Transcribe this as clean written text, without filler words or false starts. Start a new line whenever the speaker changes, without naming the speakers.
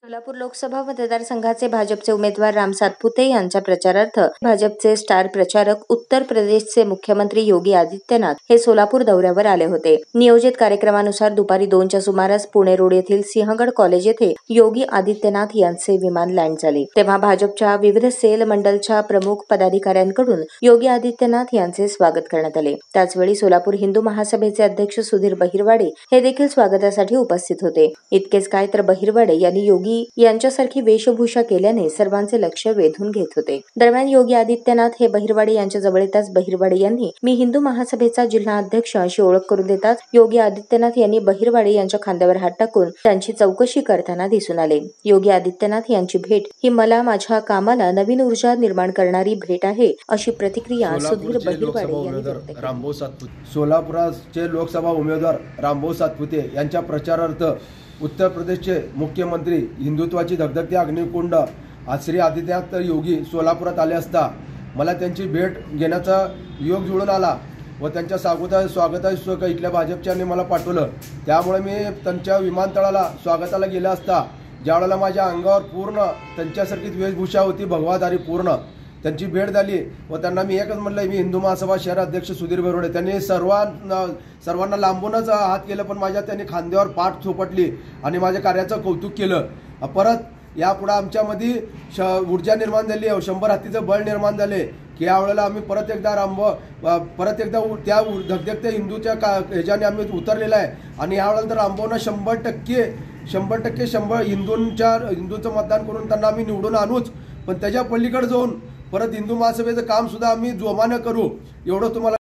सोलापूर लोकसभा मतदारसंघाचे भाजपचे उमेदवार राम सातपुते यांच्या प्रचारार्थ भाजपचे स्टार प्रचारक उत्तर प्रदेशचे मुख्यमंत्री योगी आदित्यनाथ हे सोलापूर दौऱ्यावर आले होते। नियोजित कार्यक्रमानुसार दुपारी 2च्या सुमारास पुणे रोड येथील सिंहगड कॉलेज येथे योगी आदित्यनाथ यांचे विमान लँड झाले। तेव्हा भाजपच्या विविध सेल मंडलच्या प्रमुख पदाधिकाऱ्यांकडून योगी आदित्यनाथ यांचे स्वागत करण्यात आले। त्याचवेळी सोलापूर हिंदू महासभेचे अध्यक्ष सुधीर बहिरवाडे हे देखील स्वागतासाठी उपस्थित होते। इतकेच काय तर बहिरवाडे यांनी योगी यांच्यासारखी वेशभूषा केल्याने सर्वांचे लक्ष वेधून घेत होते। दरम्यान योगी आदित्यनाथ हे बहिरवाडे यांच्या जवळ येताच बहिरवाडे यांनी मी हिंदू महासभेचा जिल्हा अध्यक्ष अशी ओळख करून देताच योगी आदित्यनाथ यांनी बहिरवाडे यांच्या खांद्यावर हात टाकून त्यांची चौकशी करताना दिसून आले। योगी आदित्यनाथ यांची भेट ही मला माझ्या कामाला नवीन ऊर्जा निर्माण करणारी भेट आहे अशी प्रतिक्रिया सुधीर बहिरवाडे यांनी व्यक्त केली।
सोलापुराचे लोकसभा उमेदवार रामभाऊ सातपुते यांच्या प्रचारार्थ उत्तर प्रदेशचे मुख्यमंत्री हिंदुत्वाची धगधगती अग्निकुंड श्री आदित्यनाथ योगी सोलापुरात आले असता मला त्यांची भेट घेण्याचा योग जुळून आला व त्यांच्या स्वागतास इथल्या भाजपच्यांनी मला पाठवलं। त्यामुळे मी त्यांच्या विमानतळाला स्वागताला गेला असता ज्यावेळेला माझ्या अंगावर पूर्ण त्यांच्यासारखीच वेशभूषा होती, भगवाधारी पूर्ण त्यांची भेट झाली व त्यांना मी एकच म्हटलं, मी हिंदू महासभा शहर अध्यक्ष सुधीर बहिरवाडे। त्यांनी सर्वांना लांबूनच हात केलं, पण माझ्या त्यांनी खांद्यावर पाठ थोपटली आणि माझ्या कार्याचं कौतुक केलं। परत यापुढे आमच्यामध्ये ऊर्जा निर्माण झाली, 100 हत्तीचं बळ निर्माण झाले की यावेळेला आम्ही परत एकदा त्या धगधगत्या हिंदूच्या ह्याच्याने आम्ही उतरलेला आहे आणि यावेळेला तर रामभाऊंना 100% हिंदूंचं मतदान करून त्यांना आम्ही निवडून आणूच, पण त्याच्या पलीकडे जाऊन परत हिंदू महासभेचं काम सुद्धा आम्ही जोमाने करू एवढं तुम्हाला